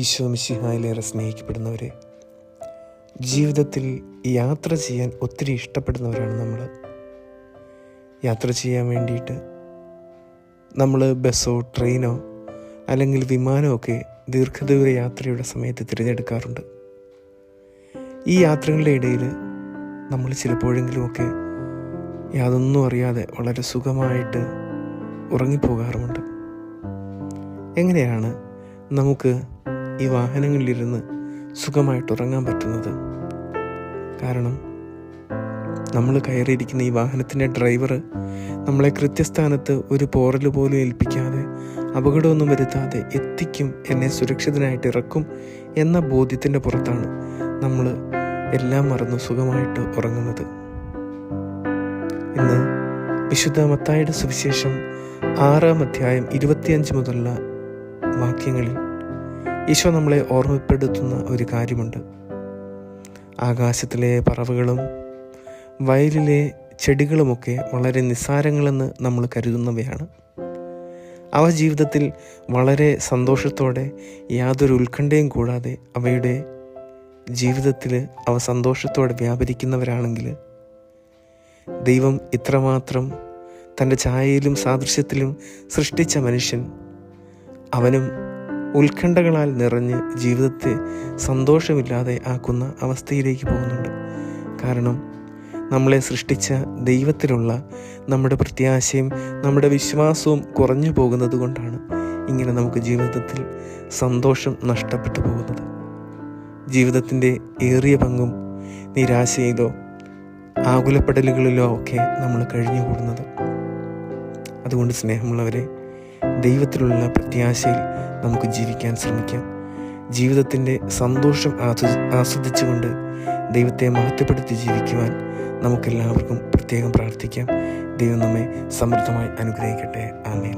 ഈശോ മിശിഹായിലേറെ സ്നേഹിക്കപ്പെടുന്നവരെ, ജീവിതത്തിൽ യാത്ര ചെയ്യാൻ ഒത്തിരി ഇഷ്ടപ്പെടുന്നവരാണ് നമ്മൾ. യാത്ര ചെയ്യാൻ വേണ്ടിയിട്ട് നമ്മൾ ബസ്സോ ട്രെയിനോ അല്ലെങ്കിൽ വിമാനമോ ഒക്കെ ദീർഘദൂര യാത്രയുടെ സമയത്ത് തിരഞ്ഞെടുക്കാറുണ്ട്. ഈ യാത്രകളുടെ ഇടയിൽ നമ്മൾ ചിലപ്പോഴെങ്കിലുമൊക്കെ യാതൊന്നും അറിയാതെ വളരെ സുഖമായിട്ട് ഉറങ്ങിപ്പോകാറുമുണ്ട്. എങ്ങനെയാണ് നമുക്ക് ഈ വാഹനങ്ങളിലിരുന്ന് സുഖമായിട്ട് ഉറങ്ങാൻ പറ്റുന്നത്? കാരണം നമ്മൾ കയറിയിരിക്കുന്ന ഈ വാഹനത്തിൻ്റെ ഡ്രൈവർ നമ്മളെ കൃത്യസ്ഥാനത്ത് ഒരു പോറൽ പോലും ഏൽപ്പിക്കാതെ, അപകടമൊന്നും വരുത്താതെ എത്തിക്കും, എന്നെ സുരക്ഷിതനായിട്ട് ഇറക്കും എന്ന ബോധ്യത്തിൻ്റെ പുറത്താണ് നമ്മൾ എല്ലാം മറന്ന് സുഖമായിട്ട് ഉറങ്ങുന്നത്. ഇന്ന് വിശുദ്ധ മത്തായിയുടെ സുവിശേഷം 6-ാം അധ്യായം 25 മുതലുള്ള വാക്യങ്ങളിൽ ഈശോ നമ്മളെ ഓർമ്മപ്പെടുത്തുന്ന ഒരു കാര്യമുണ്ട്. ആകാശത്തിലെ പറവകളും വയലിലെ ചെടികളുമൊക്കെ വളരെ നിസ്സാരങ്ങളെന്ന് നമ്മൾ കരുതുന്നവയാണ്. അവ ജീവിതത്തിൽ വളരെ സന്തോഷത്തോടെ, യാതൊരു ഉത്കണ്ഠയും കൂടാതെ അവയുടെ ജീവിതത്തിൽ അവ സന്തോഷത്തോടെ വ്യാപരിക്കുന്നവരാണെങ്കിൽ, ദൈവം ഇത്രമാത്രം തൻ്റെ ഛായയിലും സാദൃശ്യത്തിലും സൃഷ്ടിച്ച മനുഷ്യൻ, അവനും ഉത്കണ്ഠകളാൽ നിറഞ്ഞ് ജീവിതത്തെ സന്തോഷമില്ലാതെ ആക്കുന്ന അവസ്ഥയിലേക്ക് പോകുന്നുണ്ട്. കാരണം നമ്മളെ സൃഷ്ടിച്ച ദൈവത്തിലുള്ള നമ്മുടെ പ്രത്യാശയും നമ്മുടെ വിശ്വാസവും കുറഞ്ഞു പോകുന്നത് കൊണ്ടാണ് ഇങ്ങനെ നമുക്ക് ജീവിതത്തിൽ സന്തോഷം നഷ്ടപ്പെട്ടു പോകുന്നത്. ജീവിതത്തിൻ്റെ ഏറിയ പങ്കും നിരാശയിലോ ആകുലപ്പെടലുകളിലോ ഒക്കെ നമ്മൾ കഴിഞ്ഞുകൂടുന്നത്. അതുകൊണ്ട് സ്നേഹമുള്ളവരെ, ദൈവത്തിലുള്ള പ്രത്യാശയിൽ നമുക്ക് ജീവിക്കാൻ ശ്രമിക്കാം. ജീവിതത്തിൻ്റെ സന്തോഷം ആസ്വദിച്ചുകൊണ്ട് ദൈവത്തെ മഹത്വപ്പെടുത്തി ജീവിക്കുവാൻ നമുക്കെല്ലാവർക്കും പ്രത്യേകം പ്രാർത്ഥിക്കാം. ദൈവം നമ്മെ സമൃദ്ധമായി അനുഗ്രഹിക്കട്ടെ. ആമേൻ.